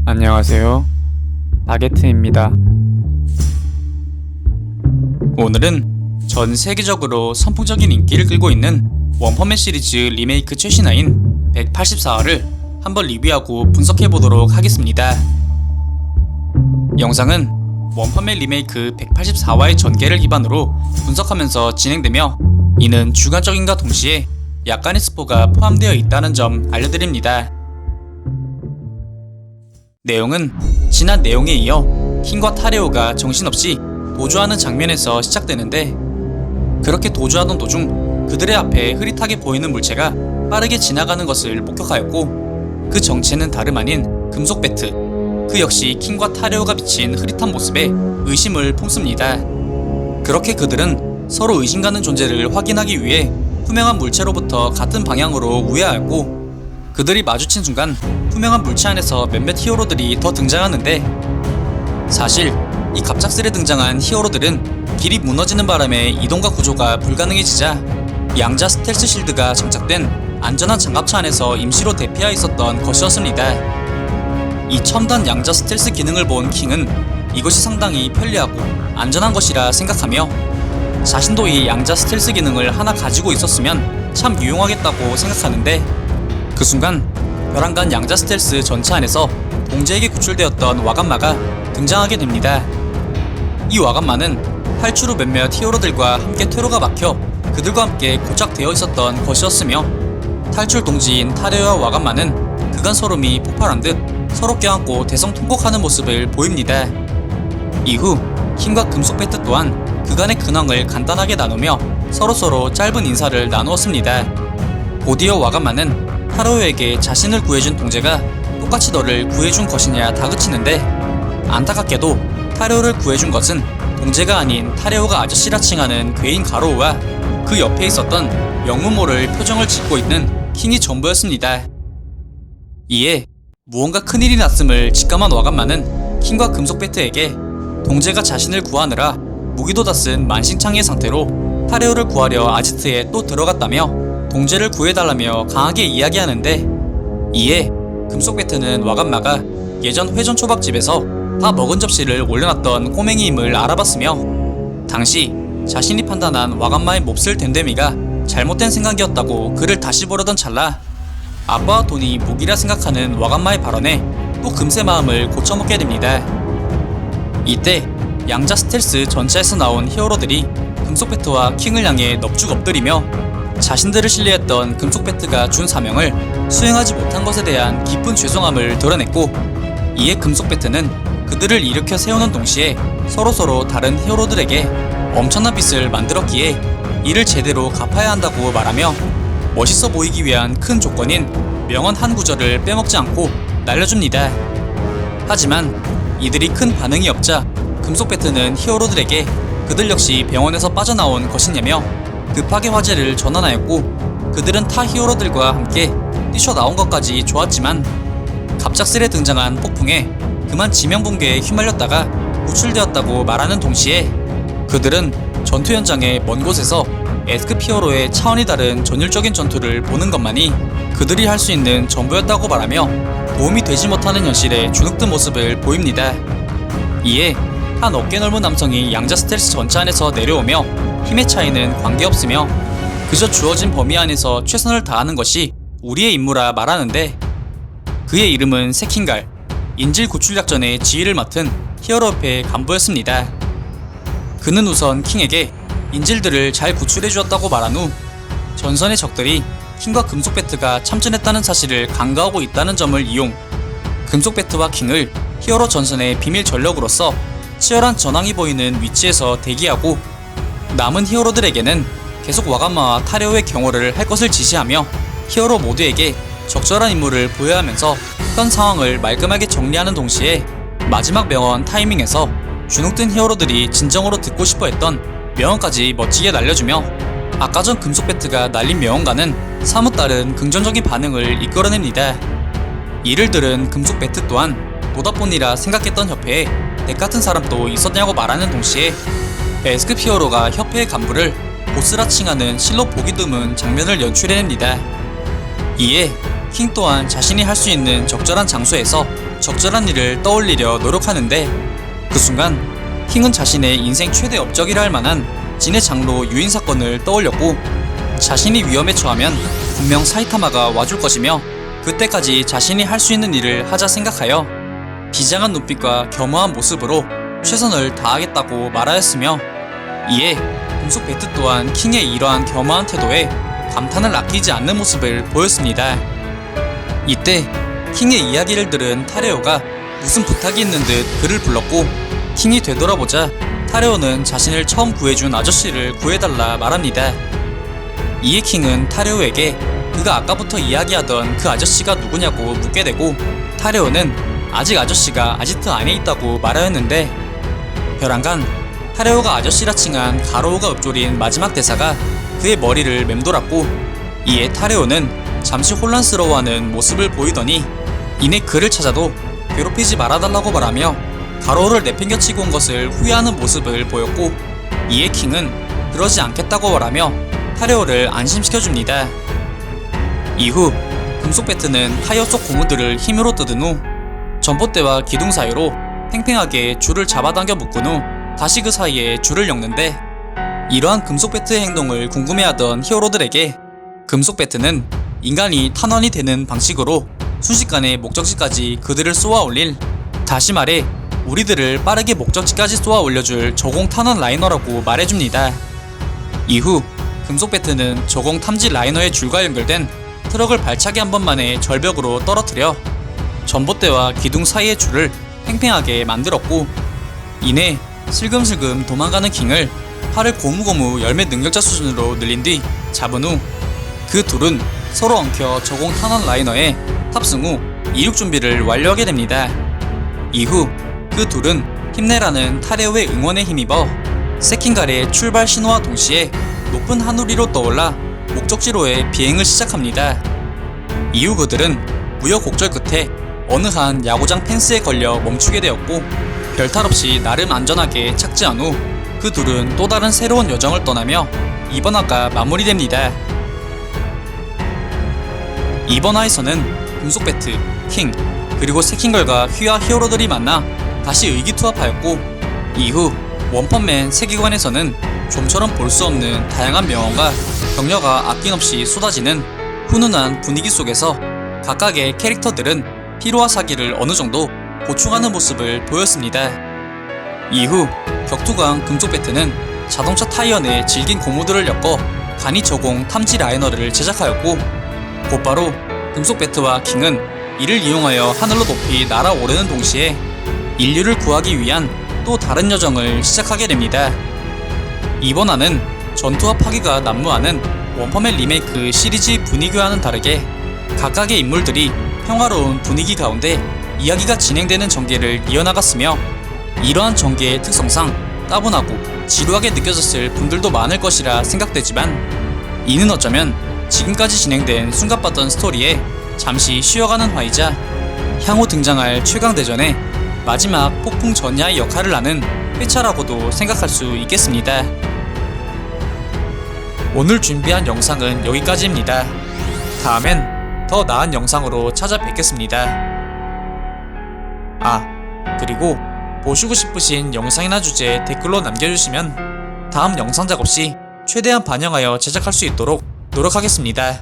안녕하세요. 바게트입니다. 오늘은 전 세계적으로 선풍적인 인기를 끌고 있는 원펀맨 시리즈 리메이크 최신화인 184화를 한번 리뷰하고 분석해보도록 하겠습니다. 영상은 원펀맨 리메이크 184화의 전개를 기반으로 분석하면서 진행되며, 이는 주관적인과 동시에 약간의 스포가 포함되어 있다는 점 알려드립니다. 내용은 지난 내용에 이어 킹과 타레오가 정신없이 도주하는 장면에서 시작되는데, 그렇게 도주하던 도중 그들의 앞에 흐릿하게 보이는 물체가 빠르게 지나가는 것을 목격하였고, 그 정체는 다름 아닌 금속 배트, 그 역시 킹과 타레오가 비친 흐릿한 모습에 의심을 품습니다. 그렇게 그들은 서로 의심가는 존재를 확인하기 위해 투명한 물체로부터 같은 방향으로 우회하였고, 그들이 마주친 순간 투명한 물체 안에서 몇몇 히어로들이 더 등장하는데, 사실 이 갑작스레 등장한 히어로들은 길이 무너지는 바람에 이동과 구조가 불가능해지자 양자 스텔스 실드가 장착된 안전한 장갑차 안에서 임시로 대피하여 있었던 것이었습니다. 이 첨단 양자 스텔스 기능을 본 킹은 이것이 상당히 편리하고 안전한 것이라 생각하며, 자신도 이 양자 스텔스 기능을 하나 가지고 있었으면 참 유용하겠다고 생각하는데, 그 순간 벼랑간 양자 스텔스 전차 안에서 동재에게 구출되었던 와간마가 등장하게 됩니다. 이 와간마는 탈출 후 몇몇 히어로들과 함께 퇴로가 막혀 그들과 함께 고착되어 있었던 것이었으며, 탈출 동지인 타레오와 와간마는 그간 소름이 폭발한 듯 서로 껴안고 대성통곡하는 모습을 보입니다. 이후 킹과 금속 배트 또한 그간의 근황을 간단하게 나누며 서로서로 짧은 인사를 나누었습니다. 곧이어 와간마는 타레오에게 자신을 구해준 동재가 똑같이 너를 구해준 것이냐 다그치는데, 안타깝게도 타레오를 구해준 것은 동재가 아닌 타레오가 아저씨라 칭하는 괴인 가로우와 그 옆에 있었던 영문 모를 표정을 짓고 있는 킹이 전부였습니다. 이에 무언가 큰일이 났음을 직감한 와간마는 킹과 금속 배트에게 동재가 자신을 구하느라 무기도 다 쓴 만신창이의 상태로 타레오를 구하려 아지트에 또 들어갔다며 동재를 구해달라며 강하게 이야기하는데, 이에 금속 배트는 와간마가 예전 회전 초밥집에서 다 먹은 접시를 올려놨던 꼬맹이임을 알아봤으며, 당시 자신이 판단한 와간마의 몹쓸 됨됨이가 잘못된 생각이었다고 그를 다시 보려던 찰나 아빠와 돈이 무기라 생각하는 와간마의 발언에 또 금세 마음을 고쳐먹게 됩니다. 이때 양자 스텔스 전차에서 나온 히어로들이 금속 배트와 킹을 향해 넙죽 엎드리며 자신들을 신뢰했던 금속 배트가 준 사명을 수행하지 못한 것에 대한 깊은 죄송함을 드러냈고, 이에 금속 배트는 그들을 일으켜 세우는 동시에 서로서로 다른 히어로들에게 엄청난 빚을 만들었기에 이를 제대로 갚아야 한다고 말하며, 멋있어 보이기 위한 큰 조건인 명언 한 구절을 빼먹지 않고 날려줍니다. 하지만 이들이 큰 반응이 없자 금속 배트는 히어로들에게 그들 역시 병원에서 빠져나온 것이냐며 급하게 화제를 전환하였고, 그들은 타 히어로들과 함께 뛰쳐나온 것까지 좋았지만 갑작스레 등장한 폭풍에 그만 지명붕괴에 휘말렸다가 구출되었다고 말하는 동시에, 그들은 전투 현장의 먼 곳에서 에스크 히어로의 차원이 다른 전율적인 전투를 보는 것만이 그들이 할 수 있는 전부였다고 말하며 도움이 되지 못하는 현실에 주눅든 모습을 보입니다. 이에 한 어깨 넓은 남성이 양자 스텔스 전차 안에서 내려오며 힘의 차이는 관계없으며 그저 주어진 범위 안에서 최선을 다하는 것이 우리의 임무라 말하는데, 그의 이름은 세킹갈, 인질 구출 작전의 지휘를 맡은 히어로협회 간부였습니다. 그는 우선 킹에게 인질들을 잘 구출해 주었다고 말한 후 전선의 적들이 킹과 금속 배트가 참전했다는 사실을 간과하고 있다는 점을 이용 금속 배트와 킹을 히어로 전선의 비밀 전력으로서 치열한 전황이 보이는 위치에서 대기하고, 남은 히어로들에게는 계속 와간마와 타레오의 경호를 할 것을 지시하며 히어로 모두에게 적절한 임무를 부여하면서 현 상황을 말끔하게 정리하는 동시에 마지막 명언 타이밍에서 주눅든 히어로들이 진정으로 듣고 싶어 했던 명언까지 멋지게 날려주며, 아까 전 금속 배트가 날린 명언과는 사뭇 다른 긍정적인 반응을 이끌어냅니다. 이를 들은 금속 배트 또한 노답본이라 생각했던 협회에 넥 같은 사람도 있었냐고 말하는 동시에 에스크 히어로가 협회의 간부를 보스라 칭하는 실로 보기 드문 장면을 연출해냅니다. 이에 킹 또한 자신이 할 수 있는 적절한 장소에서 적절한 일을 떠올리려 노력하는데 그 순간 킹은 자신의 인생 최대 업적이라 할 만한 진해 장로 유인 사건을 떠올렸고 자신이 위험에 처하면 분명 사이타마가 와줄 것이며 그때까지 자신이 할 수 있는 일을 하자 생각하여 비장한 눈빛과 겸허한 모습으로 최선을 다하겠다고 말하였으며 이에 금속 배트 또한 킹의 이러한 겸허한 태도에 감탄을 아끼지 않는 모습을 보였습니다. 이때 킹의 이야기를 들은 타레오가 무슨 부탁이 있는 듯 그를 불렀고 킹이 되돌아보자 타레오는 자신을 처음 구해준 아저씨를 구해달라 말합니다. 이에 킹은 타레오에게 그가 아까부터 이야기하던 그 아저씨가 누구냐고 묻게 되고 타레오는 아직 아저씨가 아지트 안에 있다고 말하였는데 벼랑간 타레오가 아저씨라 칭한 가로우가 읊조린 마지막 대사가 그의 머리를 맴돌았고 이에 타레오는 잠시 혼란스러워하는 모습을 보이더니 이내 그를 찾아도 괴롭히지 말아달라고 말하며 가로우를 내팽겨치고 온 것을 후회하는 모습을 보였고 이에 킹은 그러지 않겠다고 말하며 타레오를 안심시켜줍니다. 이후 금속 배트는 타이어 속 고무들을 힘으로 뜯은 후 전봇대와 기둥 사이로 팽팽하게 줄을 잡아당겨 묶은 후 다시 그 사이에 줄을 엮는데 이러한 금속 배트의 행동을 궁금해하던 히어로들에게 금속 배트는 인간이 탄환이 되는 방식으로 순식간에 목적지까지 그들을 쏘아 올릴, 다시 말해 우리들을 빠르게 목적지까지 쏘아 올려줄 저공 탄환 라이너라고 말해줍니다. 이후 금속 배트는 저공 탐지 라이너의 줄과 연결된 트럭을 발차기 한 번만에 절벽으로 떨어뜨려 전봇대와 기둥 사이의 줄을 팽팽하게 만들었고 이내 슬금슬금 도망가는 킹을 팔을 고무고무 열매 능력자 수준으로 늘린 뒤 잡은 후 그 둘은 서로 엉켜 저공 탄환 라이너에 탑승 후 이륙 준비를 완료하게 됩니다. 이후 그 둘은 힘내라는 타레오의 응원에 힘입어 세킹갈의 출발 신호와 동시에 높은 하늘 위로 떠올라 목적지로의 비행을 시작합니다. 이후 그들은 우여곡절 끝에 어느 한 야구장 펜스에 걸려 멈추게 되었고 별탈 없이 나름 안전하게 착지한 후 그 둘은 또 다른 새로운 여정을 떠나며 이번 화가 마무리됩니다. 이번 화에서는 금속 배트, 킹, 그리고 세킹걸과 휘하 히어로들이 만나 다시 의기투합하였고 이후 원펀맨 세계관에서는 좀처럼 볼 수 없는 다양한 명언과 격려가 아낌없이 쏟아지는 훈훈한 분위기 속에서 각각의 캐릭터들은 피로와 사기를 어느 정도 보충하는 모습을 보였습니다. 이후 격투강 금속 배트는 자동차 타이어 내 질긴 고무들을 엮어 간이 저공 탐지 라이너를 제작하였고 곧바로 금속 배트와 킹은 이를 이용하여 하늘로 높이 날아오르는 동시에 인류를 구하기 위한 또 다른 여정을 시작하게 됩니다. 이번 화는 전투와 파괴가 난무하는 원펀맨 리메이크 시리즈 분위기와는 다르게 각각의 인물들이 평화로운 분위기 가운데 이야기가 진행되는 전개를 이어나갔으며 이러한 전개의 특성상 따분하고 지루하게 느껴졌을 분들도 많을 것이라 생각되지만 이는 어쩌면 지금까지 진행된 숨가빴던 스토리에 잠시 쉬어가는 화이자 향후 등장할 최강대전의 마지막 폭풍 전야의 역할을 하는 회차라고도 생각할 수 있겠습니다. 오늘 준비한 영상은 여기까지입니다. 다음엔 더 나은 영상으로 찾아뵙겠습니다. 그리고 보시고 싶으신 영상이나 주제 댓글로 남겨주시면 다음 영상 작업 시 최대한 반영하여 제작할 수 있도록 노력하겠습니다.